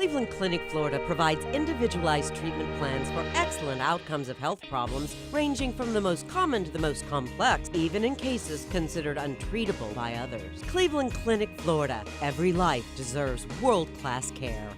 Cleveland Clinic, Florida provides individualized treatment plans for excellent outcomes of health problems ranging from the most common to the most complex, even in cases considered untreatable by others. Cleveland Clinic, Florida. Every life deserves world-class care.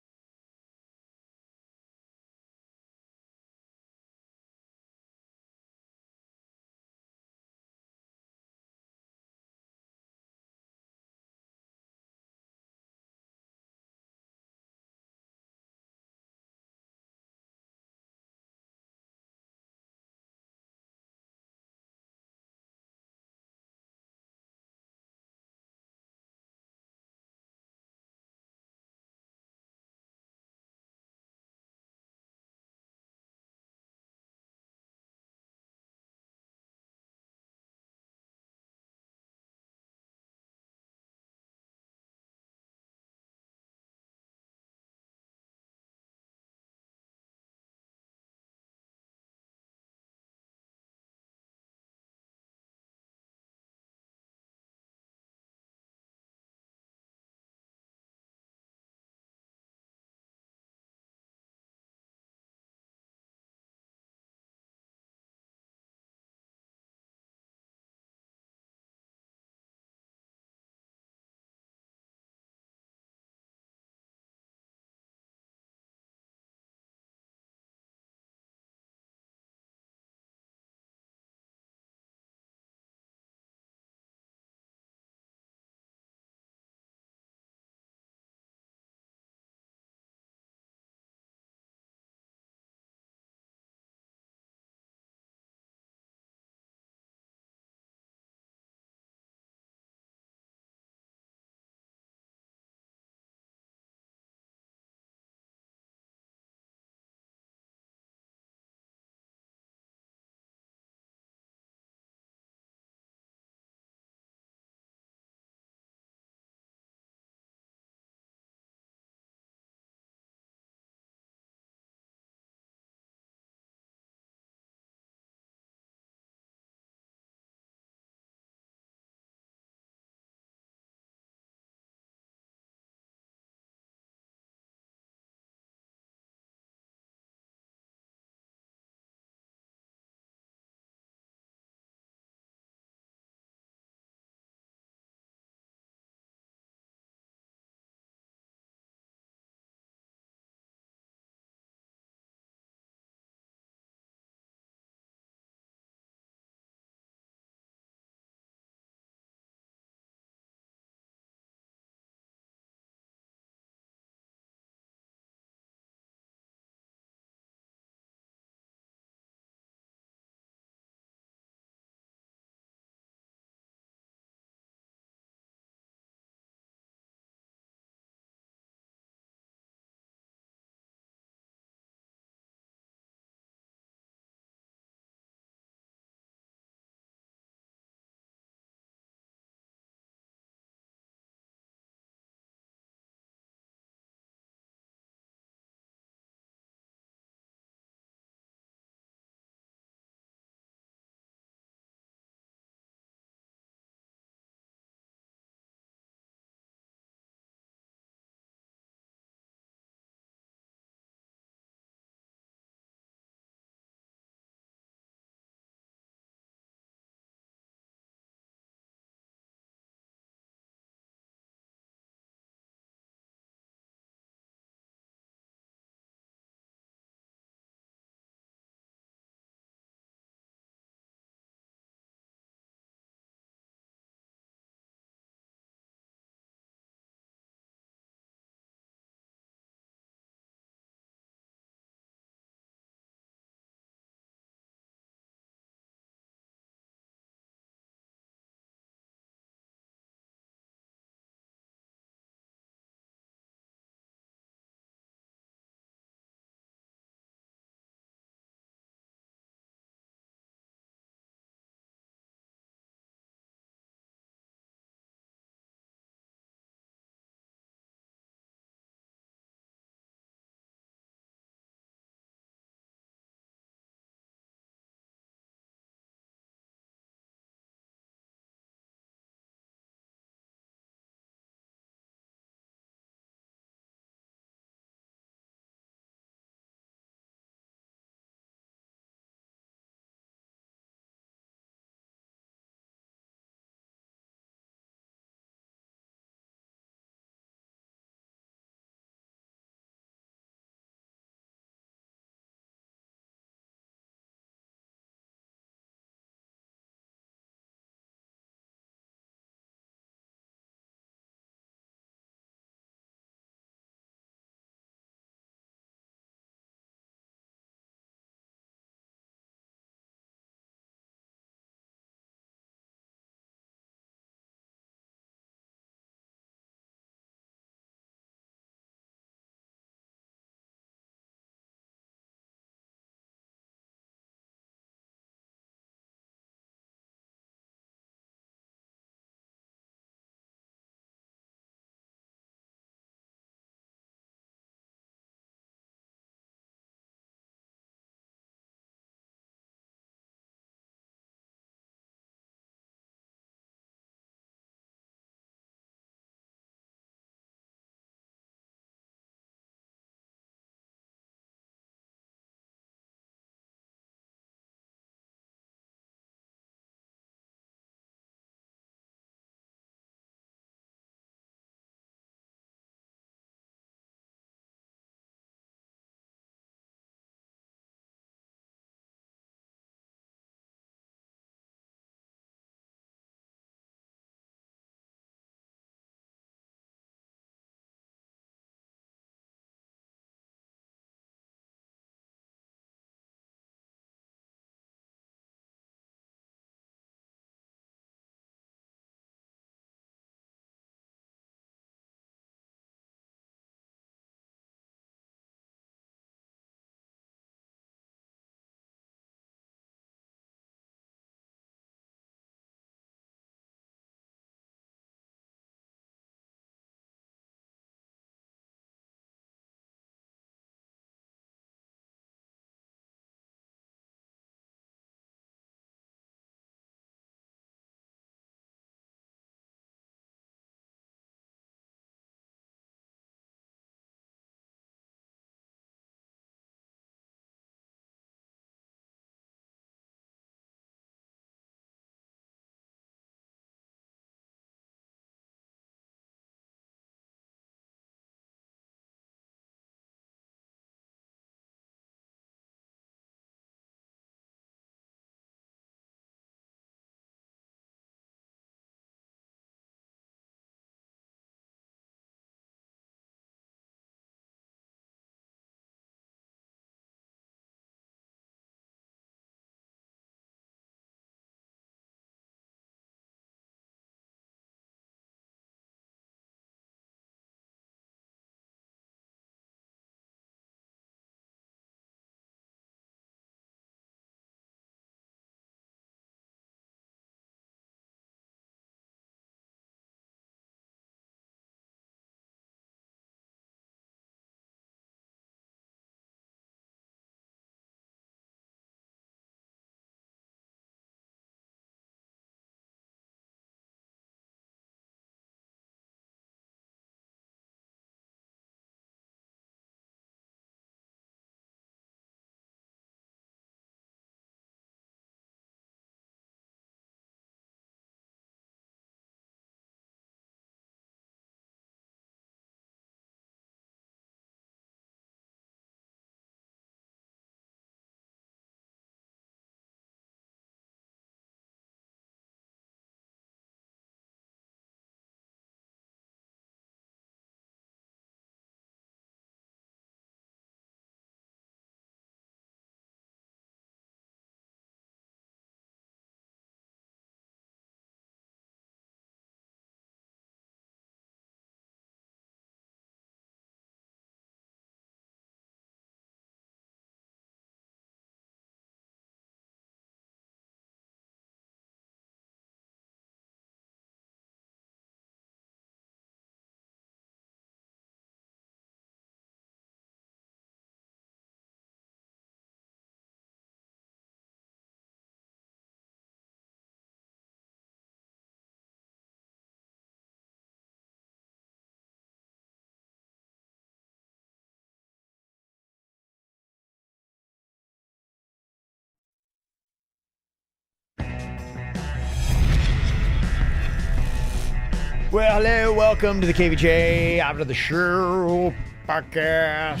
Well, hello, welcome to the KVJ After the Show podcast.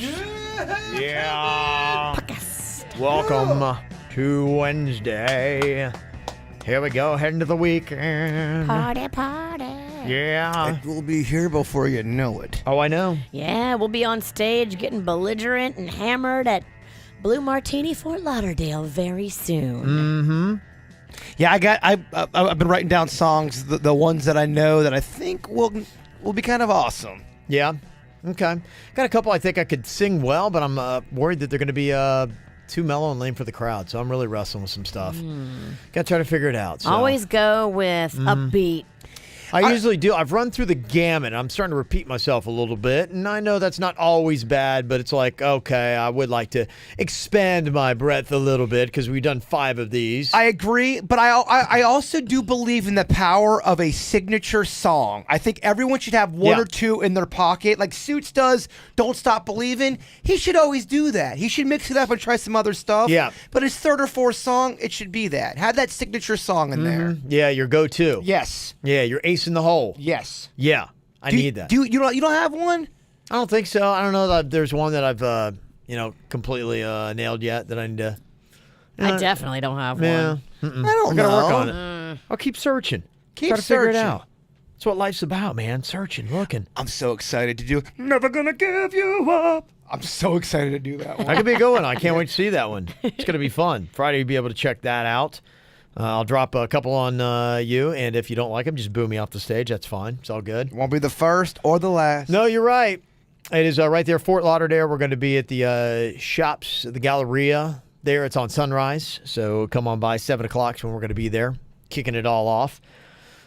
Yeah. Podcast. Welcome to Wednesday. Here we go, heading to the weekend. Party. Yeah. It will be here before you know it. Oh, I know. Yeah, we'll be on stage getting belligerent and hammered at Blue Martini, Fort Lauderdale very soon. Mm-hmm. Yeah, I've been writing down songs, the ones that I know that I think will be kind of awesome. Yeah. Okay. Got a couple I think I could sing well, but I'm worried that they're going to be too mellow and lame for the crowd. So I'm really wrestling with some stuff. Got to try to figure it out. So. Always go with upbeat. I usually do. I've run through the gamut. I'm starting to repeat myself a little bit, and I know that's not always bad, but it's like, okay, I would like to expand my breadth a little bit because we've done 5 of these. I agree, but I also do believe in the power of a signature song. I think everyone should have one or two in their pocket. Like Suits does Don't Stop Believing. He should always do that. He should mix it up and try some other stuff. Yeah. But his third or fourth song, it should be that. Have that signature song in there. Yeah, your go-to. Yes. Yeah, your ace in the hole. Yes. Yeah, I need that. You don't have one? I don't think so. I don't know that there's one that I've completely nailed yet that I need to. I definitely don't have Yeah, one. I don't I know. gotta work on it. I'll keep searching. Try to figure it out. That's what life's about, man. Searching, looking. I'm so excited to do Never Gonna Give You Up. I'm so excited to do that one. That could be a good one. I can't wait to see that one. It's going to be fun. Friday, you'll be able to check that out. I'll drop a couple on you, and if you don't like them, just boo me off the stage. That's fine. It's all good. Won't be the first or the last. No, you're right. It is right there, Fort Lauderdale. We're going to be at the shops, the Galleria there. It's on Sunrise, so come on by. 7 o'clock is when we're going to be there, kicking it all off.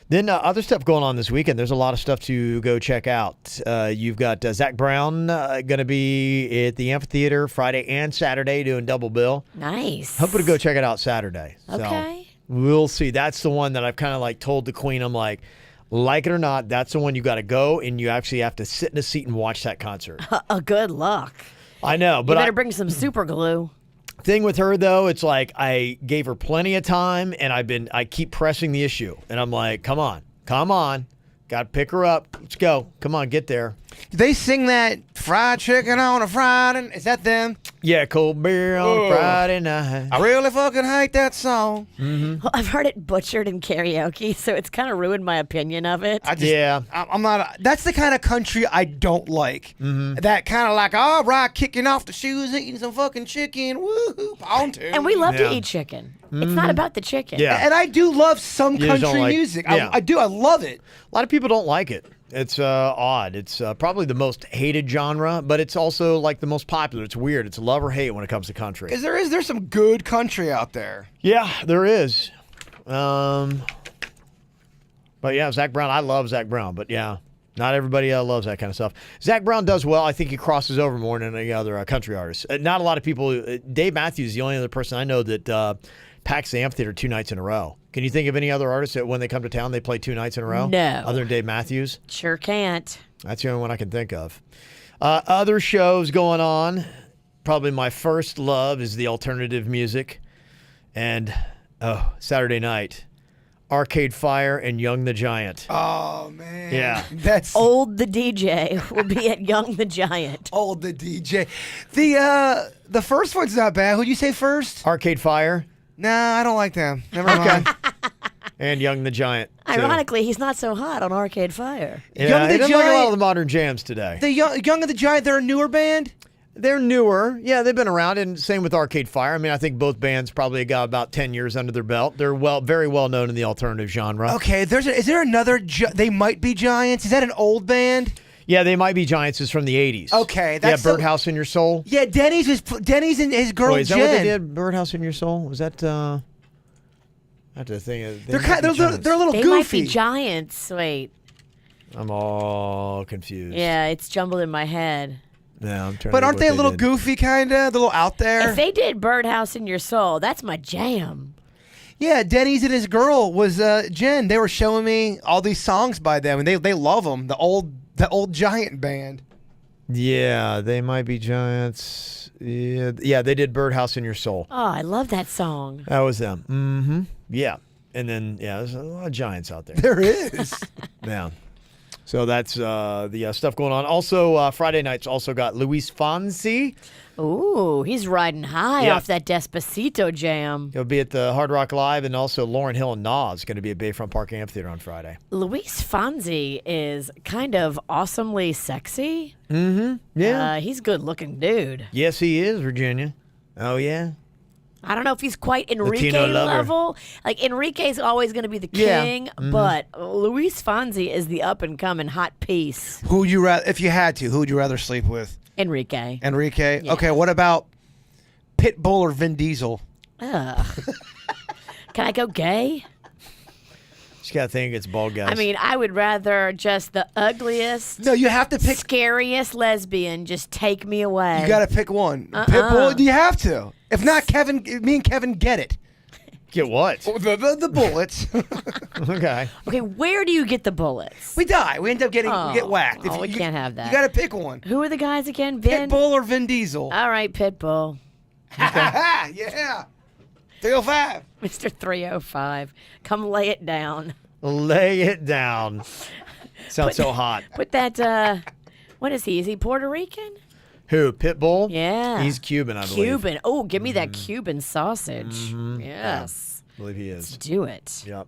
Then other stuff going on this weekend. There's a lot of stuff to go check out. You've got Zach Brown going to be at the amphitheater Friday and Saturday doing double bill. Nice. Hopefully to go check it out Saturday. Okay. So we'll see. That's the one that I've kind of like told the queen. I'm like it or not, that's the one you got to go, and you actually have to sit in a seat and watch that concert. Good luck. I know, but You better bring some super glue. Thing with her though, it's like I gave her plenty of time, and I keep pressing the issue, and I'm like, come on, got to pick her up. Let's go. Come on, get there. Do they sing that fried chicken on a Friday? Is that them? Yeah, cold beer on Friday night. I really fucking hate that song. Well, I've heard it butchered in karaoke, so it's kind of ruined my opinion of it. I'm not. That's the kind of country I don't like. That kind of like, all right, kicking off the shoes, eating some fucking chicken. Woohoo, on to. And we love to eat chicken. It's not about the chicken. Yeah. And I do love some You just don't country like- music. yeah. I do. I love it. A lot of people don't like it. It's odd. It's probably the most hated genre, but it's also like the most popular. It's weird. It's love or hate when it comes to country. There's some good country out there. Yeah, there is. But yeah, Zach Brown. I love Zach Brown, but yeah, not everybody loves that kind of stuff. Zach Brown does well. I think he crosses over more than any other country artist. Not a lot of people. Dave Matthews is the only other person I know that packs the amphitheater 2 nights in a row. Can you think of any other artists that when they come to town, they play 2 nights in a row? No. Other than Dave Matthews? Sure can't. That's the only one I can think of. Other shows going on. Probably my first love is the alternative music. And, Saturday night, Arcade Fire and Young the Giant. Oh man. Yeah. That's Old the DJ will be at Young the Giant. old the DJ. The first one's not bad. Who'd you say first? Arcade Fire Nah, I don't like them. Never mind. and Young the Giant. too. Ironically, he's not so hot on Arcade Fire. Yeah, Young the he doesn't like a lot Giant- of the modern jams today. The Young and the Giant, they're a newer band? They're newer. Yeah, they've been around, and same with Arcade Fire. I mean, I think both bands probably got about 10 years under their belt. They're very well known in the alternative genre. Okay, is there another They Might Be Giants? Is that an old band? Yeah, They Might Be Giants is from the 80s. Okay, that's yeah, Birdhouse in Your Soul. Yeah, Denny's and his girl Wait, is Jen. that what they did? Birdhouse in Your Soul? Was that that's the thing. They're a little They goofy. might be giants. Wait. I'm all confused. Yeah, it's jumbled in my head. Yeah, I'm trying. But to aren't think they a what little did. goofy, kind of? A little out there? If they did Birdhouse in Your Soul, that's my jam. Yeah, Denny's and his girl was Jen. They were showing me all these songs by them, and they love them. The old Giant band. Yeah, They Might Be Giants. Yeah, they did Birdhouse in Your Soul. Oh, I love that song. That was them. Mm-hmm. Yeah. And then, yeah, there's a lot of giants out there. There is. Yeah. So that's the stuff going on. Also, Friday night's also got Luis Fonsi. Ooh, he's riding high Yeah. off that Despacito jam. He'll be at the Hard Rock Live, and also Lauryn Hill and Nas going to be at Bayfront Park Amphitheater on Friday. Luis Fonsi is kind of awesomely sexy. Yeah. He's a good-looking dude. Yes, he is, Virginia. Oh, yeah. I don't know if he's quite Enrique Latino lover. level. Like, Enrique's always going to be the Yeah. king, but Luis Fonsi is the up-and-coming hot piece. Who would you rather, if you had to, who would you rather sleep with? Enrique. Enrique? Yeah. Okay, what about Pitbull or Vin Diesel? Ugh. Can I go gay? Just got to think it's bald guys. I mean, I would rather just the ugliest, No, you have to pick. scariest lesbian just take me away. You got to pick one. Pitbull, you have to. If not, me and Kevin get it. get what? The bullets. Okay. Okay, where do you get the bullets? We die. We end up getting Oh. we get whacked. Oh, we can't have that. You got to pick one. Who are the guys again? Vin? Pitbull or Vin Diesel? All right, Pitbull. Yeah. 305. Mr. 305. Come lay it down. Lay it down. Sounds so hot. Put that, what is he? Is he Puerto Rican? Who? Pitbull? Yeah. He's Cuban, I believe. Cuban. Oh, give me that Cuban sausage. Yes. I believe he is. Do it. Yep.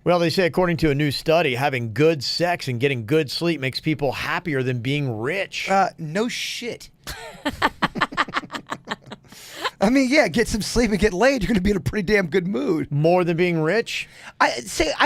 Well, they say, according to a new study, having good sex and getting good sleep makes people happier than being rich. No shit. I mean, yeah, get some sleep and get laid. You're going to be in a pretty damn good mood. More than being rich? I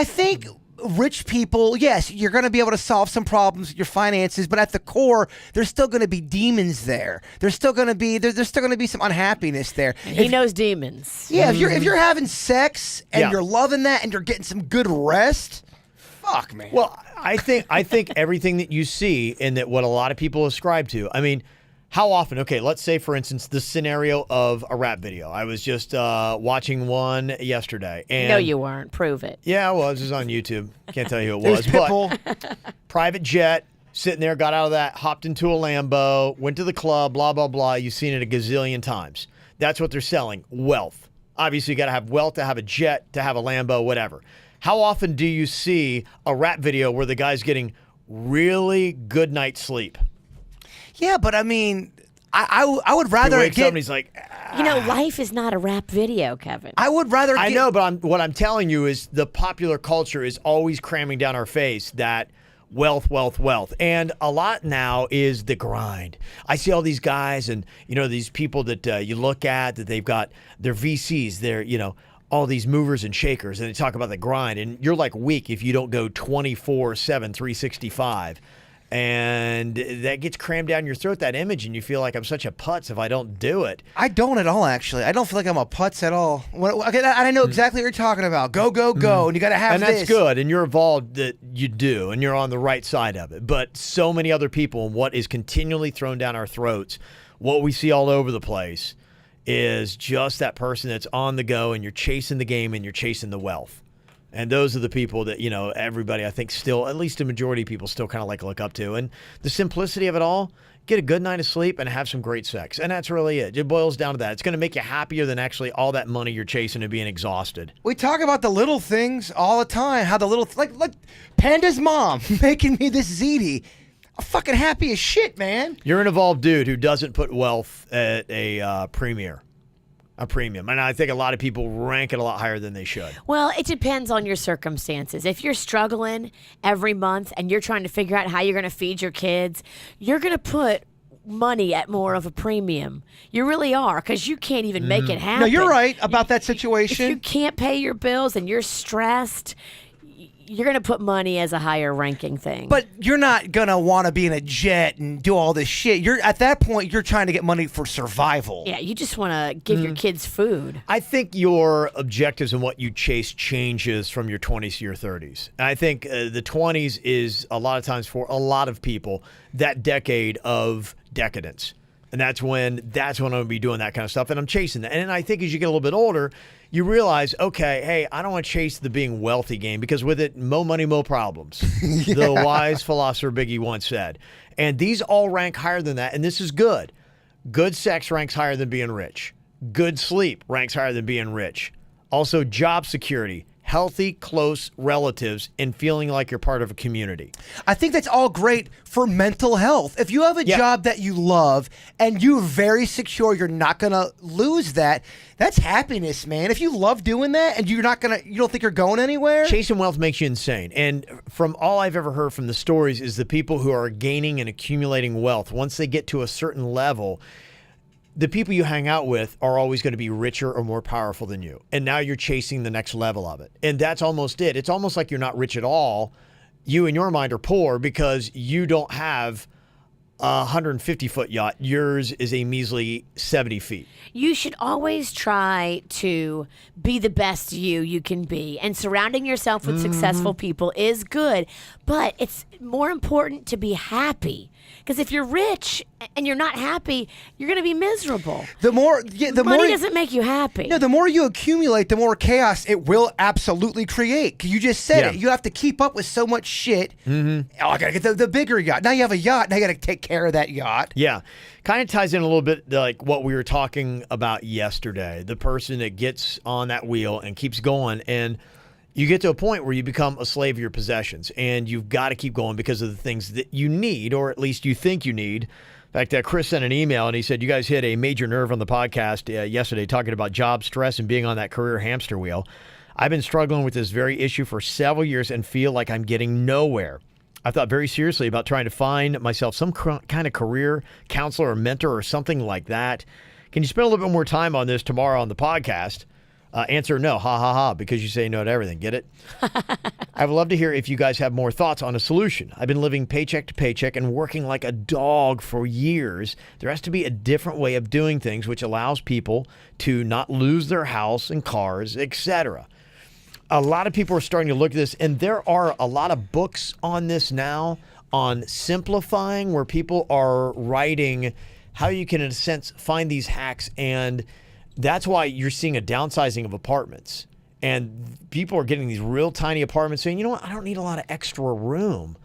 think rich people, yes, you're going to be able to solve some problems with your finances, but at the core, there's still going to be demons there. There's still going to be some unhappiness there. He knows demons. Yeah, if you're having sex and Yeah. you're loving that and you're getting some good rest, fuck, man. Well, I think everything that you see and that what a lot of people ascribe to, I mean, how often, okay, let's say, for instance, the scenario of a rap video. I was just watching one yesterday. And No, you weren't. Prove it. Yeah, I was. It was on YouTube. Can't tell you who it It was. was Pitbull. But private jet, sitting there, got out of that, hopped into a Lambo, went to the club, blah, blah, blah. You've seen it a gazillion times. That's what they're selling, wealth. Obviously, you got to have wealth to have a jet, to have a Lambo, whatever. How often do you see a rap video where the guy's getting really good night's sleep? Yeah, but I mean, I would He rather wakes up get. and he's like, You know, life is not a rap video, Kevin. I would rather. I get, know, but what I'm telling you is the popular culture is always cramming down our face that wealth, wealth, wealth. And a lot now is the grind. I see all these guys and, these people that you look at that they've got their VCs, they're, all these movers and shakers, and they talk about the grind. And you're like weak if you don't go 24/7, 365. And that gets crammed down your throat, that image, and you feel like I'm such a putz if I don't do it. I don't at all, actually. I don't feel like I'm a putz at all. I know exactly what you're talking about. Go, go, go, and you got to have And this. that's good, and you're involved that you do, and you're on the right side of it. But so many other people, and what is continually thrown down our throats, what we see all over the place, is just that person that's on the go, and you're chasing the game, and you're chasing the wealth. And those are the people that, everybody, I think, still, at least a majority of people still kind of look up to. And the simplicity of it all, get a good night of sleep and have some great sex. And that's really it. It boils down to that. It's going to make you happier than actually all that money you're chasing and being exhausted. We talk about the little things all the time. How the little, like Panda's mom making me this ziti. I'm fucking happy as shit, man. You're an evolved dude who doesn't put wealth at a premium. And I think a lot of people rank it a lot higher than they should. Well, it depends on your circumstances. If you're struggling every month and you're trying to figure out how you're going to feed your kids, you're going to put money at more of a premium. You really are, because you can't even make it happen. No, you're right about that If you situation. can't pay your bills and you're stressed, you're going to put money as a higher ranking thing. But you're not going to want to be in a jet and do all this shit. You're at that point, you're trying to get money for survival. yeah, you just want to give your kids food. I think your objectives and what you chase changes from your 20s to your 30s. And I think the 20s is a lot of times for a lot of people that decade of decadence. And that's when I'm going to be doing that kind of stuff. And I'm chasing that. And I think as you get a little bit older, you realize, okay, hey, I don't want to chase the being wealthy game, because with it, mo money, mo problems. The wise philosopher Biggie once said. And these all rank higher than that. And this is good. Good sex ranks higher than being rich. Good sleep ranks higher than being rich. Also, job security, healthy, close relatives and feeling like you're part of a community. I think that's all great for mental health. If you have a job that you love and you're very secure you're not going to lose that, that's happiness, man. If you love doing that and you don't think you're going anywhere. Chasing wealth makes you insane. And from all I've ever heard from the stories is the people who are gaining and accumulating wealth, once they get to a certain level, the people you hang out with are always going to be richer or more powerful than you. And now you're chasing the next level of it. And that's almost it. It's almost like you're not rich at all. You in your mind are poor because you don't have a 150-foot yacht. Yours is a measly 70 feet. You should always try to be the best you can be. And surrounding yourself with successful people is good. But it's more important to be happy. Because if you're rich and you're not happy, you're going to be miserable. Money doesn't make you happy. No, the more you accumulate, the more chaos it will absolutely create. 'Cause you just said it. You have to keep up with so much shit. Oh, I got to get the bigger yacht. Now you have a yacht. Now you got to take care of that yacht. Yeah. Kind of ties in a little bit like what we were talking about yesterday. The person that gets on that wheel and keeps going, and you get to a point where you become a slave of your possessions, and you've got to keep going because of the things that you need, or at least you think you need. In fact, Chris sent an email, and he said, you guys hit a major nerve on the podcast yesterday talking about job stress and being on that career hamster wheel. I've been struggling with this very issue for several years and feel like I'm getting nowhere. I thought very seriously about trying to find myself some kind of career counselor or mentor or something like that. Can you spend a little bit more time on this tomorrow on the podcast? Answer no, ha ha ha, because you say no to everything. Get it? I would love to hear if you guys have more thoughts on a solution. I've been living paycheck to paycheck and working like a dog for years. There has to be a different way of doing things which allows people to not lose their house and cars, etc. A lot of people are starting to look at this, and there are a lot of books on this now on simplifying, where people are writing how you can, in a sense, find these hacks. And that's why you're seeing a downsizing of apartments. And people are getting these real tiny apartments saying, you know what, I don't need a lot of extra room.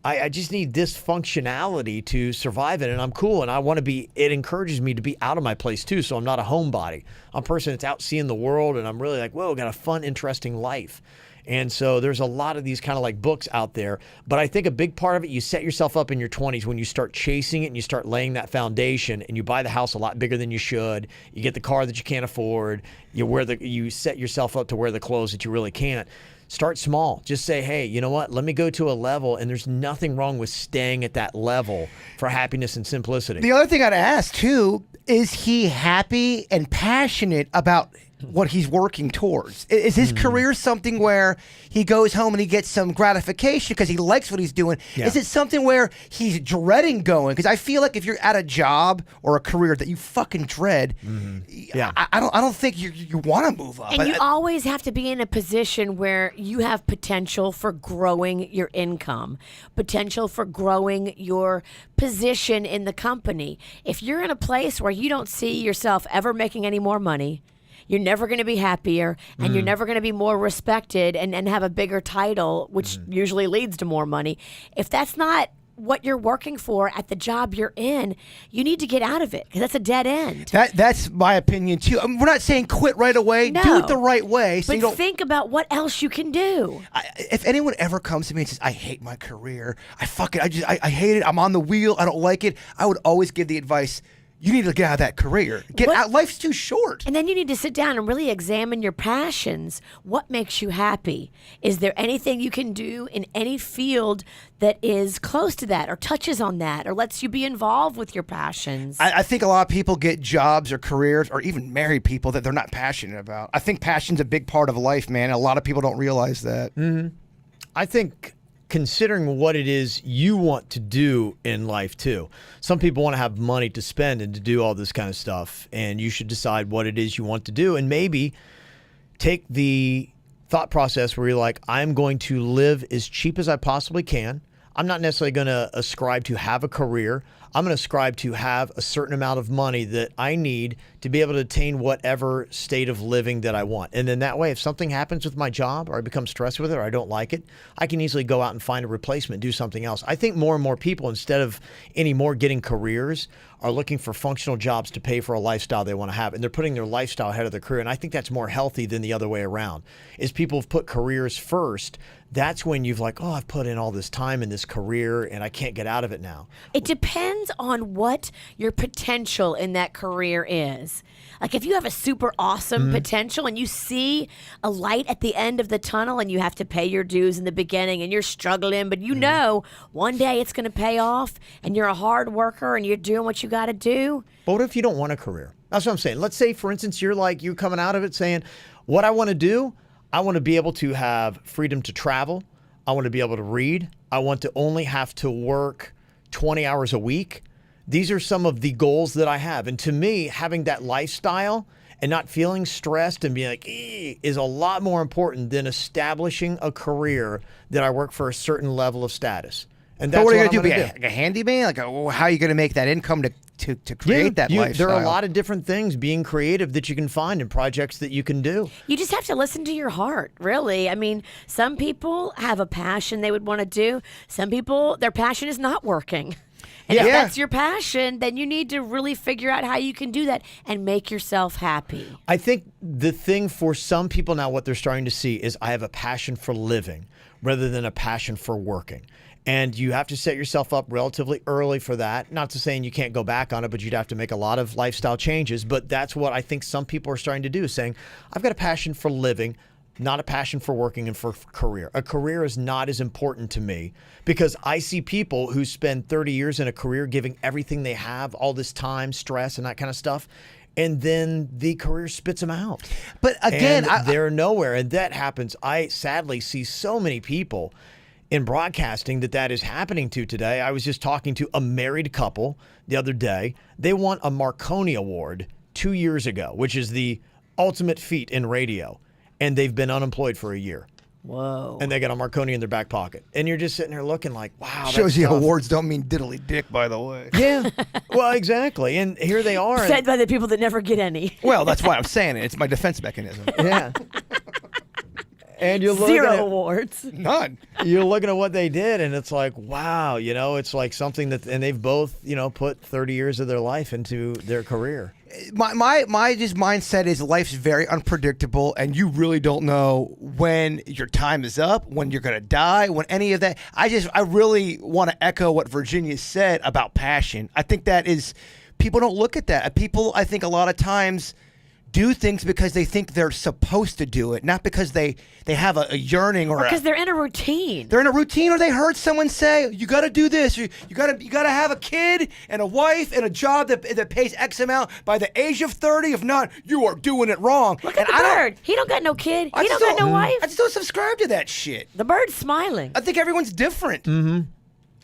I just need this functionality to survive it, and I'm cool, and I want to be, it encourages me to be out of my place too, so I'm not a homebody. I'm a person that's out seeing the world, and I'm really like, whoa, got a fun, interesting life. And so there's a lot of these kind of like books out there. But I think a big part of it, you set yourself up in your 20s when you start chasing it and you start laying that foundation, and you buy the house a lot bigger than you should. You get the car that you can't afford. You set yourself up to wear the clothes that you really can't. Start small. Just say, hey, you know what? Let me go to a level, and there's nothing wrong with staying at that level for happiness and simplicity. The other thing I'd ask, too, is he happy and passionate about what he's working towards? Is his career something where he goes home and he gets some gratification because he likes what he's doing? Yeah. Is it something where he's dreading going? Because I feel like if you're at a job or a career that you fucking dread, I don't think you want to move up. And you always have to be in a position where you have potential for growing your income, potential for growing your position in the company. If you're in a place where you don't see yourself ever making any more money, you're never going to be happier, and you're never going to be more respected and have a bigger title, which usually leads to more money. If that's not what you're working for at the job you're in, you need to get out of it, because that's a dead end. That's my opinion, too. I mean, we're not saying quit right away. No. Do it the right way. So but think about what else you can do. If anyone ever comes to me and says, I hate my career, I hate it, I'm on the wheel, I don't like it, I would always give the advice, you need to get out of that career. Get out. Life's too short. And then you need to sit down and really examine your passions. What makes you happy? Is there anything you can do in any field that is close to that or touches on that or lets you be involved with your passions? I think a lot of people get jobs or careers or even marry people that they're not passionate about. I think passion's a big part of life, man. A lot of people don't realize that. Mm-hmm. I think considering what it is you want to do in life too. Some people want to have money to spend and to do all this kind of stuff, and you should decide what it is you want to do, and maybe take the thought process where you're like, I'm going to live as cheap as I possibly can. I'm not necessarily going to ascribe to have a career. I'm going to ascribe to have a certain amount of money that I need to be able to attain whatever state of living that I want. And then that way, if something happens with my job or I become stressed with it or I don't like it, I can easily go out and find a replacement, do something else. I think more and more people, instead of anymore getting careers, are looking for functional jobs to pay for a lifestyle they want to have. And they're putting their lifestyle ahead of their career. And I think that's more healthy than the other way around. Is people have put careers first. That's when you've like, oh, I've put in all this time in this career and I can't get out of it now. It depends on what your potential in that career is. Like if you have a super awesome potential and you see a light at the end of the tunnel and you have to pay your dues in the beginning and you're struggling, but you know one day it's going to pay off and you're a hard worker and you're doing what you got to do. But what if you don't want a career? That's what I'm saying. Let's say, for instance, you're coming out of it saying, what I want to do, I want to be able to have freedom to travel. I want to be able to read. I want to only have to work 20 hours a week. These are some of the goals that I have. And to me, having that lifestyle and not feeling stressed and being like, is a lot more important than establishing a career that I work for a certain level of status. And that's what are you going to do? Be like a handyman? Like, how are you going to make that income to create that lifestyle? There are a lot of different things being creative that you can find in projects that you can do. You just have to listen to your heart, really. I mean, some people have a passion they would want to do. Some people, their passion is not working. And if that's your passion, then you need to really figure out how you can do that and make yourself happy. I think the thing for some people now, what they're starting to see is I have a passion for living rather than a passion for working. And you have to set yourself up relatively early for that. Not to saying you can't go back on it, but you'd have to make a lot of lifestyle changes. But that's what I think some people are starting to do, saying, I've got a passion for living, not a passion for working and for career. A career is not as important to me because I see people who spend 30 years in a career giving everything they have, all this time, stress, and that kind of stuff. And then the career spits them out. But again, they're nowhere. And that happens. I sadly see so many people in broadcasting that is happening to today. I was just talking to a married couple the other day. They won a Marconi Award 2 years ago, which is the ultimate feat in radio. And they've been unemployed for a year. Whoa. And they got a Marconi in their back pocket. And you're just sitting there looking like, wow. Shows that's you tough. awards don't mean diddly dick, by the way. Yeah. Well, exactly. And here they are. Said by the people that never get any. Well, that's why I'm saying it. It's my defense mechanism. Yeah. And you're looking Zero at, awards. None. You're looking at what they did, and it's like, wow, it's like something that, and they've both, put 30 years of their life into their career. My just mindset is life's very unpredictable, and you really don't know when your time is up, when you're going to die, when any of that. I really want to echo what Virginia said about passion. I think that is, people don't look at that. People, I think a lot of times do things because they think they're supposed to do it, not because they have a yearning or because they're in a routine. They're in a routine, or they heard someone say, you got to do this, or you got to have a kid and a wife and a job that pays X amount by the age of 30. If not, you are doing it wrong. Look at the bird. He don't got no kid. He don't got no wife. I just don't subscribe to that shit. The bird's smiling. I think everyone's different. Mm-hmm.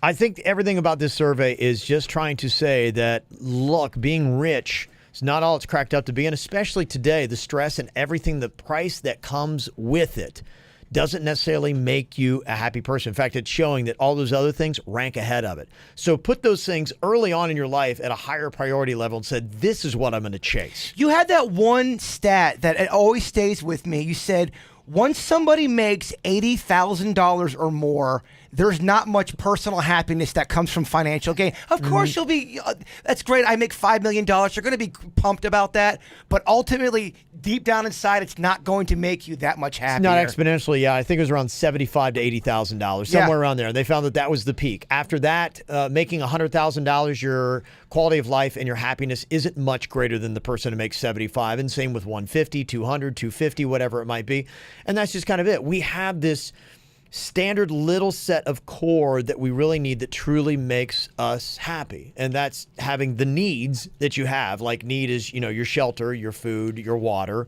I think everything about this survey is just trying to say that, look, being rich, it's not all it's cracked up to be, and especially today, the stress and everything, the price that comes with it doesn't necessarily make you a happy person. In fact, it's showing that all those other things rank ahead of it. So put those things early on in your life at a higher priority level and said, this is what I'm going to chase. You had that one stat that it always stays with me. You said, once somebody makes $80,000 or more, there's not much personal happiness that comes from financial gain. Of course, you'll be, that's great. I make $5 million. You're going to be pumped about that. But ultimately, deep down inside, it's not going to make you that much happier. Not exponentially, yeah. I think it was around $75,000 to $80,000, somewhere around there. They found that was the peak. After that, making $100,000, your quality of life and your happiness isn't much greater than the person who makes 75. And same with 150, 200, 250, whatever it might be. And that's just kind of it. We have this standard little set of core that we really need that truly makes us happy. And that's having the needs that you have. Like need is, your shelter, your food, your water.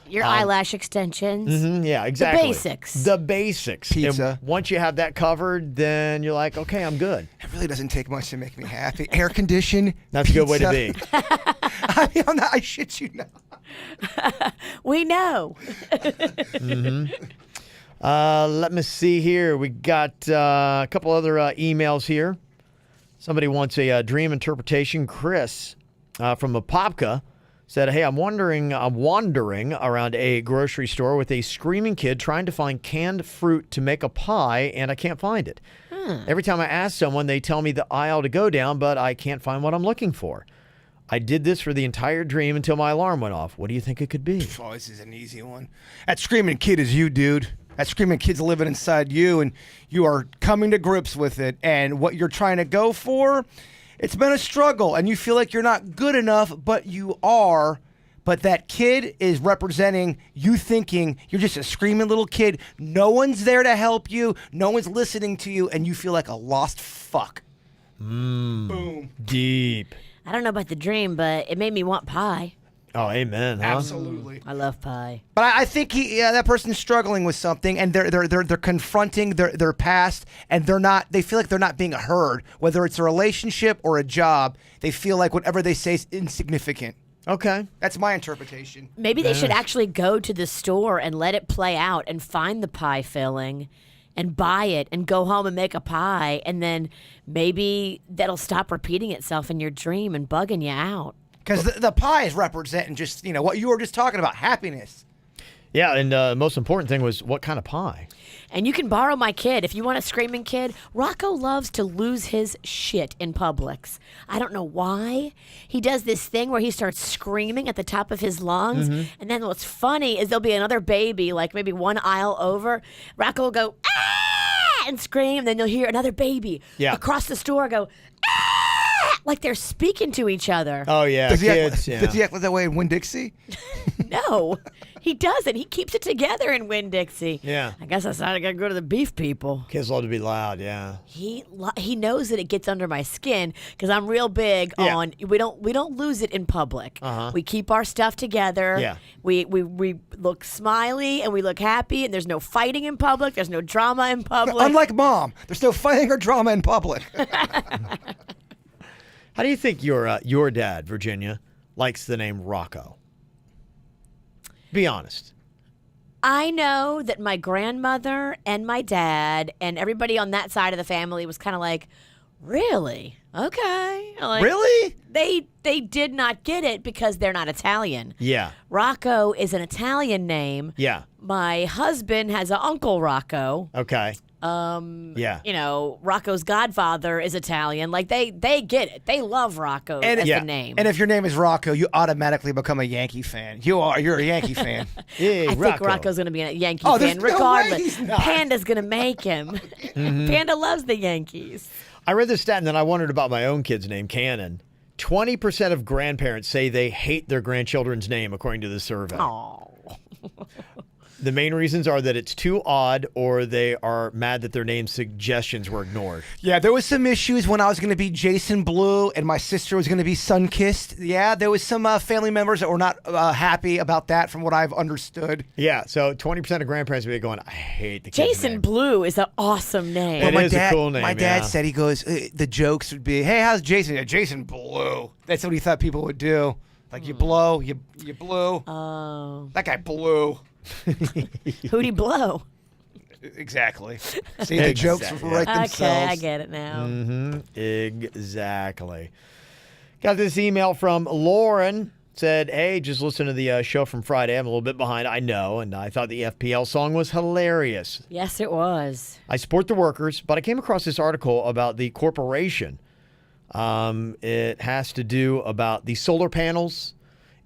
Your eyelash extensions. Yeah, exactly. The basics. The basics. Pizza. And once you have that covered, then you're like, okay, I'm good. It really doesn't take much to make me happy. Air condition. That's pizza. a good way to be. I shit you not. We know. Let me see here. We got a couple other emails here. Somebody wants a dream interpretation. Chris from Apopka Said, hey, I'm wandering around a grocery store with a screaming kid trying to find canned fruit to make a pie, and I can't find it. Every time I ask someone, they tell me the aisle to go down, but I can't find what I'm looking for. I did this for the entire dream until my alarm went off. What do you think it could be? Oh, this is an easy one. That screaming kid is you, dude. That screaming kid's living inside you, and you are coming to grips with it. And what you're trying to go for, it's been a struggle, and you feel like you're not good enough, but you are. But that kid is representing you thinking you're just a screaming little kid. No one's there to help you. No one's listening to you, and you feel like a lost fuck. Boom. Deep. I don't know about the dream, but it made me want pie. Oh, amen, huh? Absolutely. I love pie. But I think that person's struggling with something, and they're confronting their past, and they feel like they're not being heard. Whether it's a relationship or a job, they feel like whatever they say is insignificant. Okay. That's my interpretation. Maybe they should actually go to the store and let it play out and find the pie filling and buy it and go home and make a pie, and then maybe that'll stop repeating itself in your dream and bugging you out. Because the pie is representing just, what you were just talking about, happiness. Yeah, and the most important thing was what kind of pie? And you can borrow my kid. If you want a screaming kid, Rocco loves to lose his shit in Publix. I don't know why. He does this thing where he starts screaming at the top of his lungs. And then what's funny is there'll be another baby, like maybe one aisle over. Rocco will go, ah, and scream. Then you'll hear another baby across the store go, ah, like they're speaking to each other. Oh, yeah. Does Kids, he act that way in Winn-Dixie? No, he doesn't. He keeps it together in Winn-Dixie. Yeah. I guess I gotta go to the beef people. Kids love to be loud, yeah. He knows that it gets under my skin because I'm real big on we don't lose it in public. We keep our stuff together. Yeah. We look smiley and we look happy, and there's no fighting in public. There's no drama in public. Unlike Mom, there's no fighting or drama in public. How do you think your dad, Virginia, likes the name Rocco? Be honest. I know that my grandmother and my dad and everybody on that side of the family was kind of like, really? Okay. Like, Really? They did not get it because they're not Italian. Yeah. Rocco is an Italian name. Yeah. My husband has an uncle Rocco. Okay. Yeah. Rocco's godfather is Italian. Like they get it. They love Rocco as the name. And if your name is Rocco, you automatically become a Yankee fan. You're a Yankee fan. Hey, I think Rocco's going to be a Yankee Oh, fan there's no way regardless. he's not. Panda's going to make him. Panda loves the Yankees. I read this stat and then I wondered about my own kid's name, Cannon. 20% of grandparents say they hate their grandchildren's name, according to the survey. Oh. The main reasons are that it's too odd or they are mad that their name suggestions were ignored. Yeah, there was some issues when I was going to be Jason Blue and my sister was going to be Sunkissed. Yeah, there was some family members that were not happy about that from what I've understood. Yeah, so 20% of grandparents would be going, I hate the kid's Jason name. Blue is an awesome name. It my is a cool name, My dad yeah. said, he goes, the jokes would be, hey, how's Jason? Yeah, Jason Blue. That's what he thought people would do. Like, you blow, you blew. Oh. That guy blew. Who'd he blow? Exactly. See, the jokes write themselves. Okay, I get it now. Exactly. Got this email from Lauren. Said, hey, just listen to the show from Friday. I'm a little bit behind, I know, and I thought the FPL song was hilarious. Yes, it was. I support the workers, but I came across this article about the corporation. It has to do about the solar panels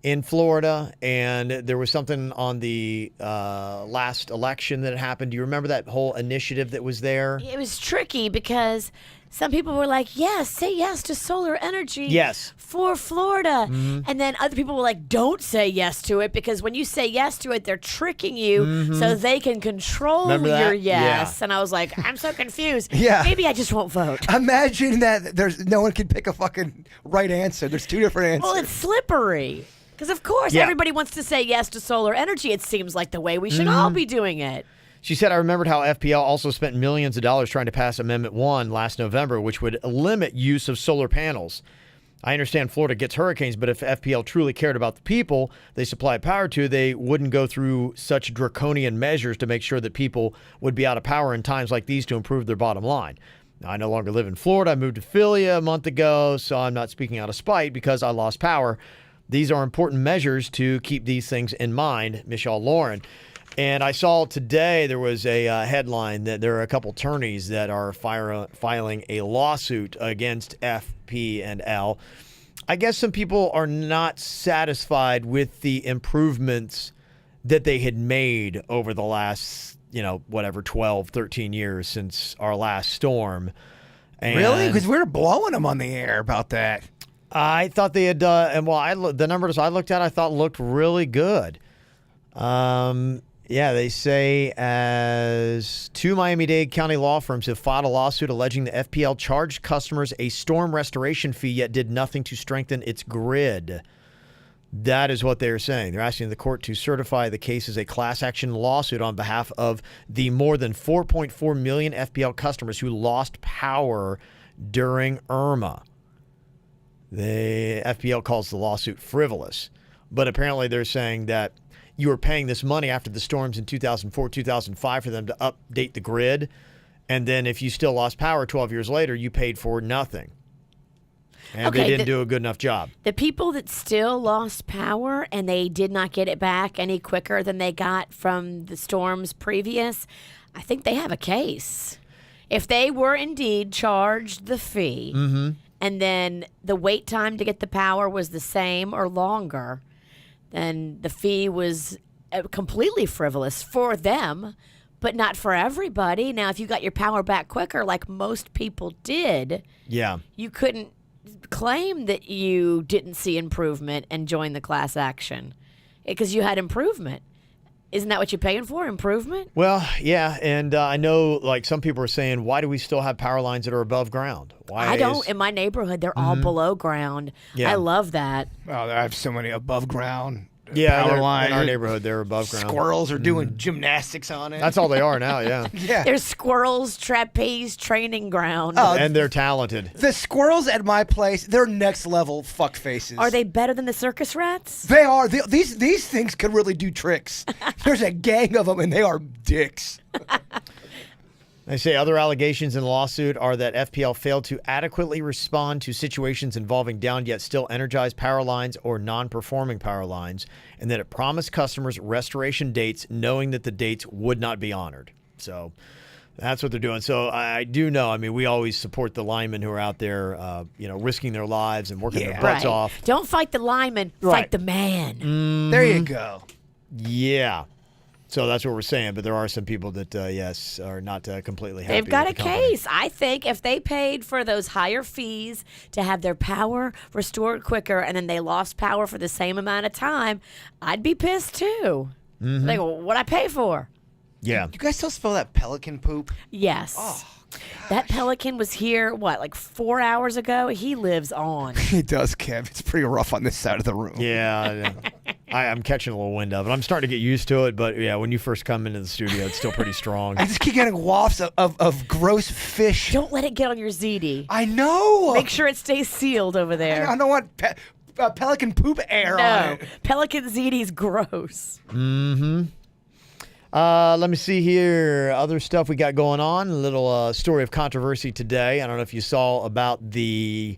in Florida, and there was something on the last election that happened. Do you remember that whole initiative that was there? It was tricky because some people were like, yes, say yes to solar energy Yes. for Florida. And then other people were like, don't say yes to it because when you say yes to it, they're tricking you so they can control Remember that? your yes. Yeah. And I was like, I'm so confused. Yeah. Maybe I just won't vote. Imagine that there's no one can pick a fucking right answer. There's two different answers. Well, it's slippery. Because, of course, Yeah. everybody wants to say yes to solar energy. It seems like the way we should all be doing it. She said, I remembered how FPL also spent millions of dollars trying to pass Amendment 1 last November, which would limit use of solar panels. I understand Florida gets hurricanes, but if FPL truly cared about the people they supply power to, they wouldn't go through such draconian measures to make sure that people would be out of power in times like these to improve their bottom line. Now, I no longer live in Florida. I moved to Philly a month ago, so I'm not speaking out of spite because I lost power. These are important measures to keep these things in mind, Michelle Lauren. And I saw today there was a headline that there are a couple attorneys that are filing a lawsuit against FP&L. I guess some people are not satisfied with the improvements that they had made over the last, 12, 13 years since our last storm. And Really? Because we were blowing them on the air about that. I thought they had, the numbers I looked at, I thought looked really good. They say as 2 Miami-Dade County law firms have filed a lawsuit alleging the FPL charged customers a storm restoration fee yet did nothing to strengthen its grid. That is what they're saying. They're asking the court to certify the case as a class action lawsuit on behalf of the more than 4.4 million FPL customers who lost power during Irma. The FPL calls the lawsuit frivolous, but apparently they're saying that you were paying this money after the storms in 2004, 2005 for them to update the grid, and then if you still lost power 12 years later, you paid for nothing. And they didn't do a good enough job. The people that still lost power and they did not get it back any quicker than they got from the storms previous, I think they have a case. If they were indeed charged the fee and then the wait time to get the power was the same or longer, then the fee was completely frivolous for them, but not for everybody. Now, if you got your power back quicker, like most people did, you couldn't claim that you didn't see improvement and join the class action because you had improvement. Isn't that what you're paying for, improvement? Well, yeah, and I know some people are saying, why do we still have power lines that are above ground? I don't. In my neighborhood, they're all below ground. Yeah. I love that. Oh, I have so many above ground power lines. In our neighborhood, they're above ground. Squirrels are doing gymnastics on it. That's all they are now, yeah. Yeah. There's squirrels, trapeze, training ground. Oh, And they're talented. The squirrels at my place, they're next level fuck faces. Are they better than the circus rats? They are. These things could really do tricks. There's a gang of them, and they are dicks. They say other allegations in the lawsuit are that FPL failed to adequately respond to situations involving down yet still energized power lines or non-performing power lines, and that it promised customers restoration dates knowing that the dates would not be honored. So that's what they're doing. So I do know, we always support the linemen who are out there, risking their lives and working their butts off. Don't fight the lineman, fight the man. There you go. Yeah. So that's what we're saying, but there are some people that, are not completely happy. They've got a with the company. case. I think if they paid for those higher fees to have their power restored quicker and then they lost power for the same amount of time, I'd be pissed too. Like, what'd I pay for? Yeah. You guys still smell that pelican poop? Yes. Oh, that pelican was here, 4 hours ago? He lives on. He does, Kev. It's pretty rough on this side of the room. Yeah. I'm catching a little wind of it. I'm starting to get used to it, but yeah, when you first come into the studio, it's still pretty strong. I just keep getting wafts of gross fish. Don't let it get on your ZD. I know. Make sure it stays sealed over there. I don't want pelican poop air on it. Pelican ZD's gross. Let me see here. Other stuff we got going on. A little story of controversy today. I don't know if you saw about the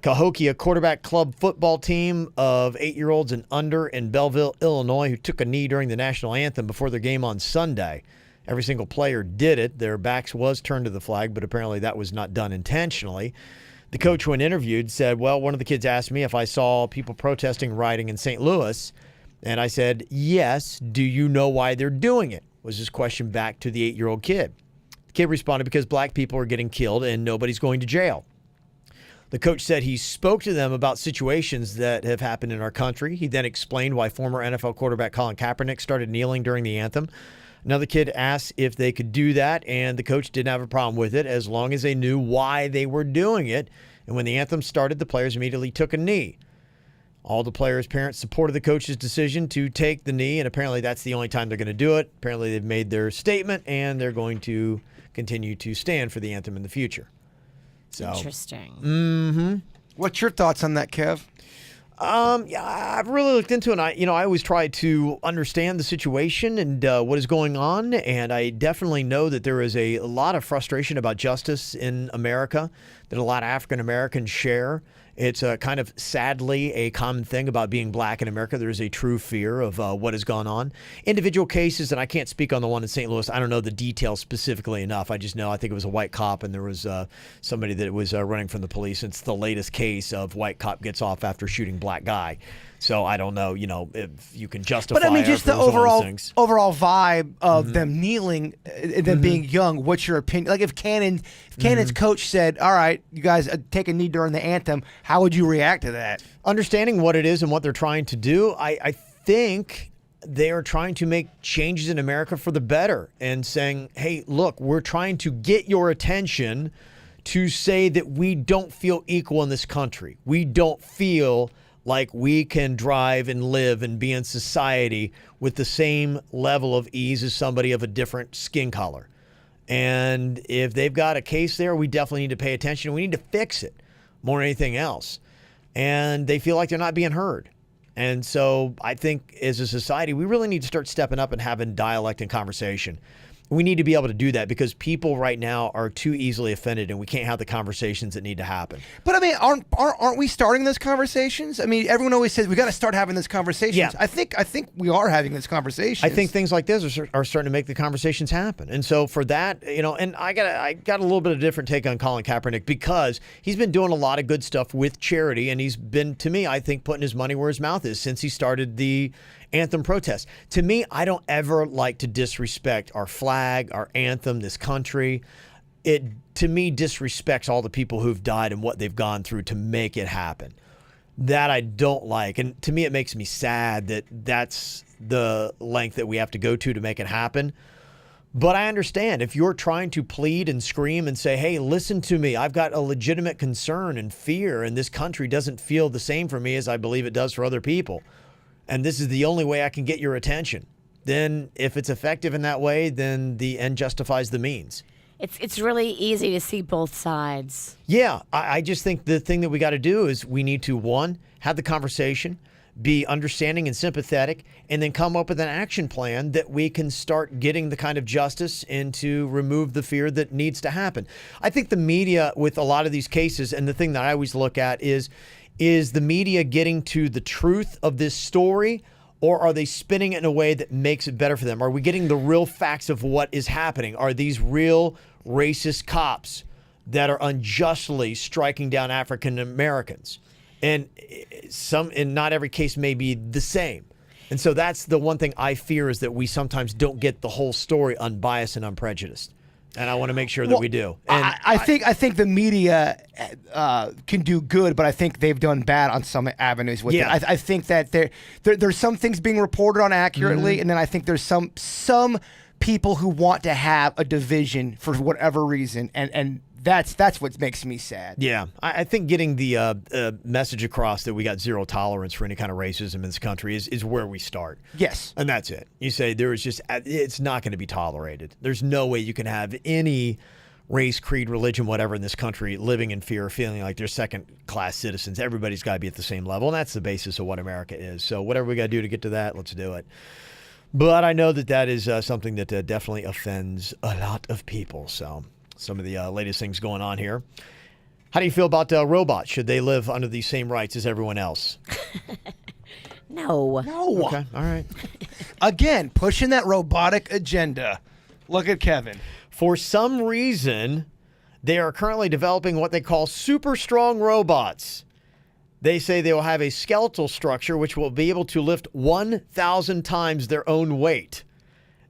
Cahokia Quarterback Club football team of 8-year-olds and under in Belleville, Illinois, who took a knee during the national anthem before their game on Sunday. Every single player did it. Their backs was turned to the flag, but apparently that was not done intentionally. The coach, when interviewed, said, well, one of the kids asked me if I saw people protesting rioting in St. Louis. And I said, yes. Do you know why they're doing it? Was his question back to the 8-year-old kid. The kid responded, because black people are getting killed and nobody's going to jail. The coach said he spoke to them about situations that have happened in our country. He then explained why former NFL quarterback Colin Kaepernick started kneeling during the anthem. Another kid asked if they could do that, and the coach didn't have a problem with it as long as they knew why they were doing it. And when the anthem started, the players immediately took a knee. All the players' parents supported the coach's decision to take the knee, and apparently that's the only time they're going to do it. Apparently they've made their statement, and they're going to continue to stand for the anthem in the future. So, interesting. What's your thoughts on that, Kev? Yeah, I've really looked into it. I always try to understand the situation and what is going on, and I definitely know that there is a lot of frustration about justice in America that a lot of African Americans share. It's kind of sadly a common thing about being black in America. There is a true fear of what has gone on. Individual cases, and I can't speak on the one in St. Louis. I don't know the details specifically enough. I just know I think it was a white cop, and there was somebody that was running from the police. It's the latest case of white cop gets off after shooting black guy. So I don't know, if you can justify. But I mean, just the overall vibe of Mm-hmm. them kneeling, them being young. What's your opinion? Like if Cannon's Mm-hmm. coach said, "All right, you guys take a knee during the anthem," how would you react to that? Understanding what it is and what they're trying to do, I think they are trying to make changes in America for the better and saying, hey, look, we're trying to get your attention to say that we don't feel equal in this country. We don't feel like we can drive and live and be in society with the same level of ease as somebody of a different skin color. And if they've got a case there, we definitely need to pay attention. We need to fix it more than anything else. And they feel like they're not being heard. And so I think as a society, we really need to start stepping up and having dialect and conversation. We need to be able to do that because people right now are too easily offended, and we can't have the conversations that need to happen. But I mean, aren't we starting those conversations? I mean, everyone always says we got to start having those conversations. Yeah. I think we are having this conversation. I think things like this are starting to make the conversations happen. And so for that, and I got a little bit of a different take on Colin Kaepernick because he's been doing a lot of good stuff with charity, and he's been, to me, I think, putting his money where his mouth is since he started the anthem protest. To me, I don't ever like to disrespect our flag, our anthem, this country. It, to me, disrespects all the people who've died and what they've gone through to make it happen. That I don't like. And to me, it makes me sad that that's the length that we have to go to make it happen. But I understand if you're trying to plead and scream and say, hey, listen to me, I've got a legitimate concern and fear, and this country doesn't feel the same for me as I believe it does for other people. And this is the only way I can get your attention. Then if it's effective in that way, then the end justifies the means. It's really easy to see both sides. Yeah, I just think the thing that we got to do is we need to, one, have the conversation, be understanding and sympathetic, and then come up with an action plan that we can start getting the kind of justice and to remove the fear that needs to happen. I think the media with a lot of these cases, and the thing that I always look at is the media getting to the truth of this story, or are they spinning it in a way that makes it better for them? Are we getting the real facts of what is happening? Are these real racist cops that are unjustly striking down African Americans? And not every case may be the same. And so that's the one thing I fear is that we sometimes don't get the whole story unbiased and unprejudiced. And I want to make sure that we do. And I think the media can do good, but I think they've done bad on some avenues with it. I think that there's some things being reported on accurately, and then I think there's some people who want to have a division for whatever reason, and that's what makes me sad. Yeah, I think getting the message across that we got zero tolerance for any kind of racism in this country is where we start. Yes. And that's it. You say it's not going to be tolerated. There's no way you can have any race, creed, religion, whatever in this country living in fear, feeling like they're second-class citizens. Everybody's got to be at the same level, and that's the basis of what America is. So whatever we got to do to get to that, let's do it. But I know that is something that definitely offends a lot of people, so... Some of the latest things going on here. How do you feel about robots? Should they live under the same rights as everyone else? No. Okay, all right. Again, pushing that robotic agenda. Look at Kevin. For some reason, they are currently developing what they call super strong robots. They say they will have a skeletal structure which will be able to lift 1,000 times their own weight.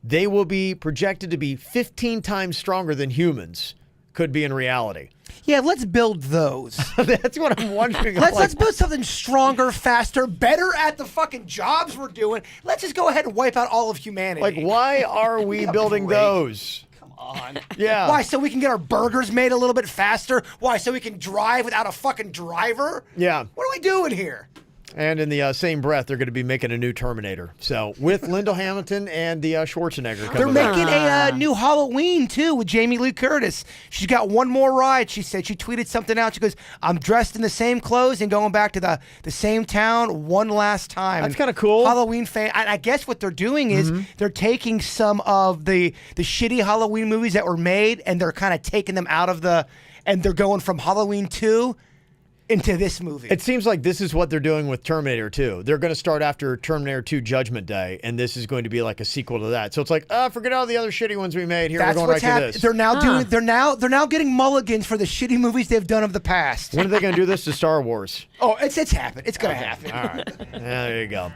They will be projected to be 15 times stronger than humans could be in reality. Yeah, let's build those. That's what I'm wondering. Let's build something stronger, faster, better at the fucking jobs we're doing. Let's just go ahead and wipe out all of humanity. Like, why are we building those? Come on. Yeah. Why? So we can get our burgers made a little bit faster? Why? So we can drive without a fucking driver? Yeah. What are we doing here? And in the same breath, they're going to be making a new Terminator. So with Lyndall Hamilton and the Schwarzenegger coming They're back. making a new Halloween, too, with Jamie Lee Curtis. She's got one more ride, she said. She tweeted something out. She goes, I'm dressed in the same clothes and going back to the same town one last time. That's kind of cool. Halloween fan. I guess what they're doing is they're taking some of the shitty Halloween movies that were made, and they're kind of taking them out of and they're going from Halloween 2 into this movie. It seems like this is what they're doing with Terminator 2. They're going to start after Terminator 2 Judgment Day, and this is going to be like a sequel to that. So it's like, forget all the other shitty ones we made. Here, That's we're going what's right to this. They're now doing. They're now getting mulligans for the shitty movies they've done of the past. When are they going to do this to Star Wars? Oh, it's happened. It's gonna happen. All right. There you go.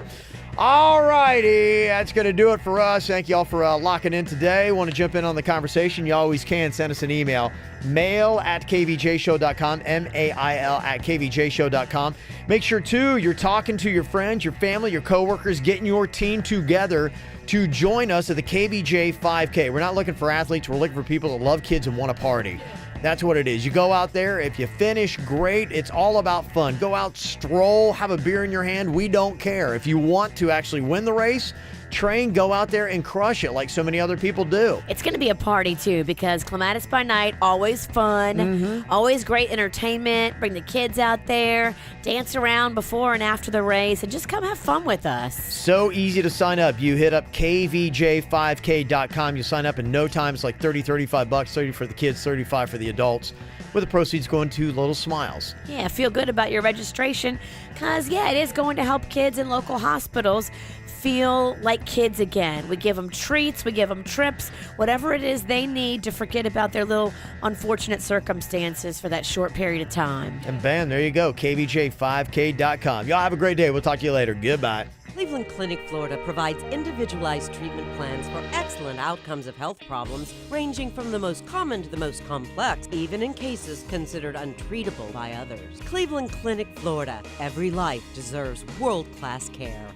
All righty. That's going to do it for us. Thank you all for locking in today. Want to jump in on the conversation? You always can. Send us an email. mail@kvjshow.com. mail@kvjshow.com. Make sure, too, you're talking to your friends, your family, your coworkers, getting your team together to join us at the KVJ 5K. We're not looking for athletes. We're looking for people that love kids and want to party. That's what it is. You go out there. If you finish, great. It's all about fun. Go out, stroll, have a beer in your hand. We don't care. If you want to actually win the race, train, go out there and crush it like so many other people do. It's going to be a party, too, because Clematis by Night, always fun, always great entertainment. Bring the kids out there, dance around before and after the race, and just come have fun with us. So easy to sign up. You hit up kvj5k.com. You sign up in no time. It's like $35, $30 for the kids, $35 for the adults, with the proceeds going to Little Smiles. Yeah, feel good about your registration because, it is going to help kids in local hospitals feel like kids again. We give them treats, we give them trips, whatever it is they need to forget about their little unfortunate circumstances for that short period of time. And bam, there you go, kvj5k.com. Y'all have a great day. We'll talk to you later. Goodbye. Cleveland Clinic, Florida provides individualized treatment plans for excellent outcomes of health problems, ranging from the most common to the most complex, even in cases considered untreatable by others. Cleveland Clinic, Florida. Every life deserves world-class care.